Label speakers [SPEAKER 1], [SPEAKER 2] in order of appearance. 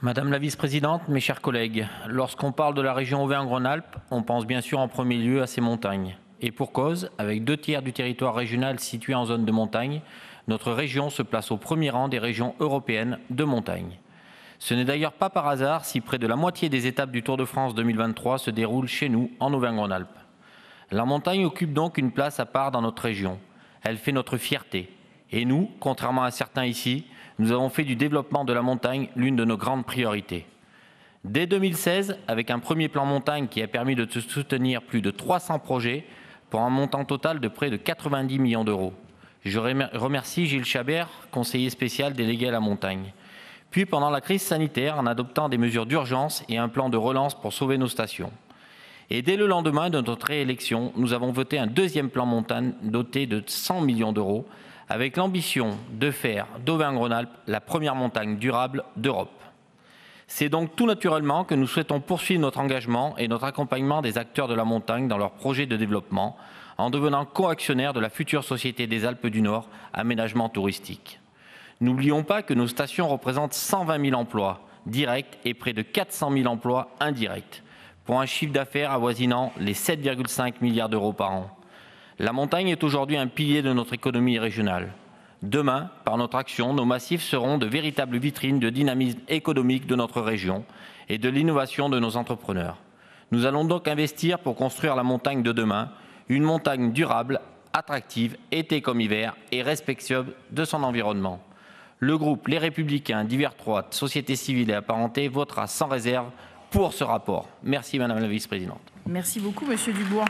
[SPEAKER 1] Madame la vice-présidente, mes chers collègues, lorsqu'on parle de la région Auvergne-Rhône-Alpes, on pense bien sûr en premier lieu à ses montagnes. Et pour cause, avec 2/3 du territoire régional situé en zone de montagne, notre région se place au premier rang des régions européennes de montagne. Ce n'est d'ailleurs pas par hasard si près de la moitié des étapes du Tour de France 2023 se déroulent chez nous, en Auvergne-Rhône-Alpes. La montagne occupe donc une place à part dans notre région. Elle fait notre fierté. Et nous, contrairement à certains ici, nous avons fait du développement de la montagne l'une de nos grandes priorités. Dès 2016, avec un premier plan montagne qui a permis de soutenir plus de 300 projets pour un montant total de près de 90 millions d'euros. Je remercie Gilles Chabert, conseiller spécial délégué à la montagne. Puis pendant la crise sanitaire, en adoptant des mesures d'urgence et un plan de relance pour sauver nos stations. Et dès le lendemain de notre réélection, nous avons voté un deuxième plan montagne doté de 100 millions d'euros, avec l'ambition de faire d'Auvergne-Rhône-Alpes la première montagne durable d'Europe. C'est donc tout naturellement que nous souhaitons poursuivre notre engagement et notre accompagnement des acteurs de la montagne dans leurs projets de développement, en devenant co-actionnaire de la future Société des Alpes du Nord, aménagement touristique. N'oublions pas que nos stations représentent 120 000 emplois directs et près de 400 000 emplois indirects, pour un chiffre d'affaires avoisinant les 7,5 milliards d'euros par an. La montagne est aujourd'hui un pilier de notre économie régionale. Demain, par notre action, nos massifs seront de véritables vitrines de dynamisme économique de notre région et de l'innovation de nos entrepreneurs. Nous allons donc investir pour construire la montagne de demain, une montagne durable, attractive, été comme hiver, et respectueuse de son environnement. Le groupe Les Républicains, divers droites, société civile et apparentée votera sans réserve pour ce rapport. Merci Madame la Vice-présidente.
[SPEAKER 2] Merci beaucoup Monsieur Dubois.